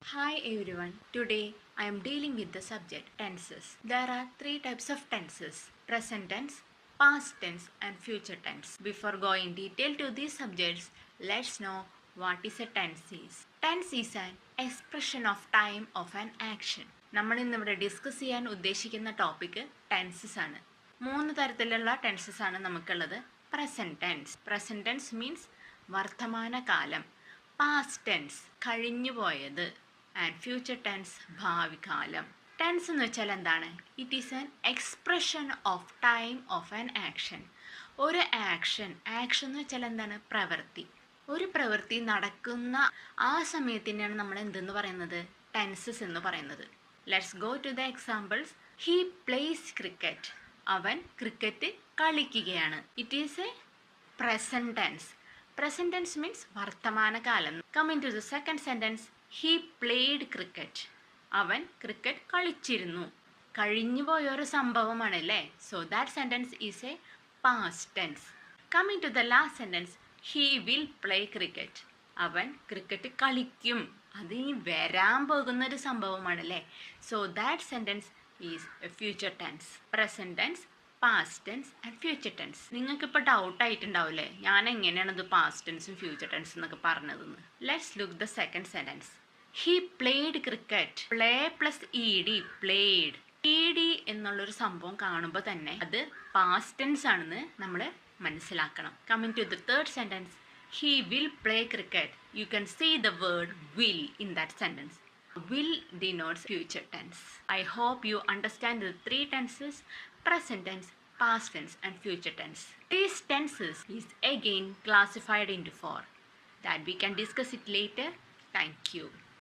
Hi everyone. Today I am dealing with the subject tenses. There are three types of tenses: present tense, past tense and future tense. Before going detail to these subjects, let's know what is a tense is. Tense is an expression of time of an action. നമ്മൾ ഇന്നിവിടെ discuss ചെയ്യാൻ ഉദ്ദേശിക്കുന്ന topic tenses ആണ്. മൂന്ന് തരത്തിലുള്ള tenses ആണ് നമുക്കുള്ളത്. Present tense means വർത്തമാനകാലം. പാസ്റ്റ് ടെൻസ് കഴിഞ്ഞുപോയത്. ആൻഡ് ഫ്യൂച്ചർ ടെൻസ് ഭാവികാലം. ടെൻസ് എന്ന് വെച്ചാൽ എന്താണ്? It is an expression of time of an action. ഒരു ആക്ഷൻ എന്ന് വെച്ചാൽ എന്താണ്? പ്രവൃത്തി. ഒരു പ്രവൃത്തി നടക്കുന്ന ആ സമയത്തിനാണ് നമ്മൾ എന്തെന്ന് പറയുന്നത്? ടെൻസസ് എന്ന് പറയുന്നത്. Let's go to the examples. He plays cricket. അവൻ ക്രിക്കറ്റ് കളിക്കുകയാണ്. It is a present tense. Present tense means വർത്തമാനകാലം. Coming to the second sentence, he played cricket. അവൻ ക്രിക്കറ്റ് കളിച്ചിരുന്നു. കഴിഞ്ഞു പോയൊരു സംഭവമാണ് അല്ലേ? So that sentence is a past tense. Coming to the last sentence, he will play cricket. അവൻ cricket കളിക്കും. അത് ഇനി വരാൻ പോകുന്ന ഒരു സംഭവമാണ് അല്ലേ? So that sentence is A future tense. Present tense, past tense and future tense. നിങ്ങൾക്കിപ്പോൾ ഡൗട്ട് ആയിട്ടുണ്ടാവില്ലേ ഞാൻ എങ്ങനെയാണ് ഇത് പാസ്റ്റ് ടെൻസും ഫ്യൂച്ചർ ടെൻസും എന്നൊക്കെ പറഞ്ഞതെന്ന്. Let's look the second sentence. He played cricket. Play plus e d, played. E d എന്നുള്ളൊരു സംഭവം കാണുമ്പോൾ തന്നെ അത് പാസ്റ്റ് ടെൻസ് ആണെന്ന് നമ്മൾ മനസ്സിലാക്കണം. Coming to the third sentence, he will play cricket. You can see the word will in that sentence. Will denotes future tense. I hope you understand the three tenses: present tense, past tense and future tense. These tenses is again classified into four that we can discuss it later. Thank you.